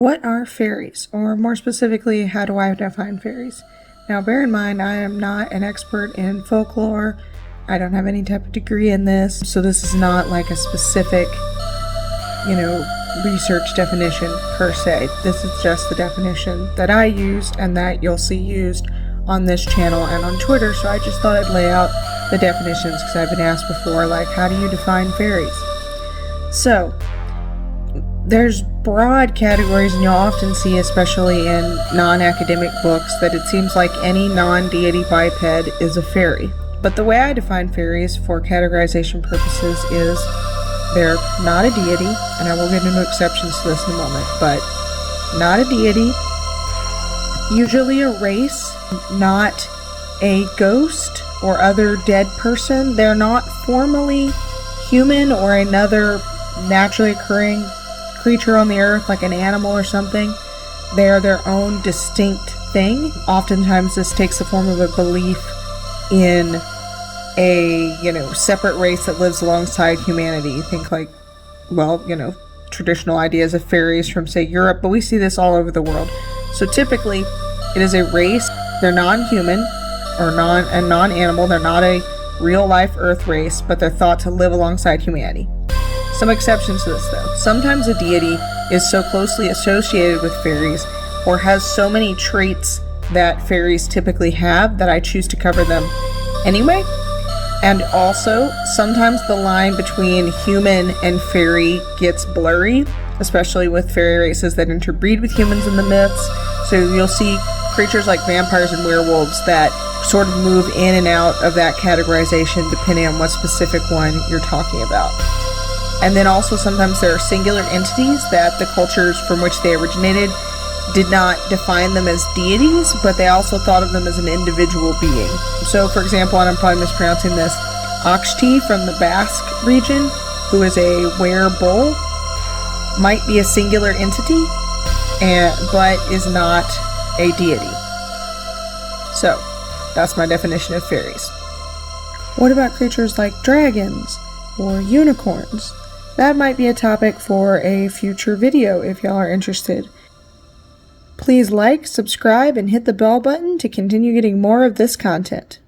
What are fairies? Or more specifically, how do I define fairies? Now, bear in mind, I am not an expert in folklore. I don't have any type of degree in this, so this is not like a specific, research definition per se. This is just the definition that I use and that you'll see used on this channel and on Twitter, so I just thought I'd lay out the definitions because I've been asked before, like, how do you define fairies? So, there's broad categories, and you'll often see, especially in non-academic books, that it seems like any non-deity biped is a fairy. But the way I define fairies for categorization purposes is they're not a deity, and I will get into exceptions to this in a moment, but not a deity, usually a race, not a ghost or other dead person. They're not formally human or another naturally occurring creature on the earth, like an animal or something. They are their own distinct thing. Oftentimes this takes the form of a belief in a, separate race that lives alongside humanity. Think like, traditional ideas of fairies from, say, Europe, but we see this all over the world. So typically it is a race. They're non-human or non-animal. They're not a real life earth race, but they're thought to live alongside humanity. Some exceptions to this, though. Sometimes a deity is so closely associated with fairies or has so many traits that fairies typically have that I choose to cover them anyway. And also, sometimes the line between human and fairy gets blurry, especially with fairy races that interbreed with humans in the myths. So you'll see creatures like vampires and werewolves that sort of move in and out of that categorization depending on what specific one you're talking about. And then also sometimes there are singular entities that the cultures from which they originated did not define them as deities, but they also thought of them as an individual being. So for example, and I'm probably mispronouncing this, Oxti from the Basque region, who is a were-bull, might be a singular entity, but is not a deity. So that's my definition of fairies. What about creatures like dragons or unicorns? That might be a topic for a future video if y'all are interested. Please like, subscribe, and hit the bell button to continue getting more of this content.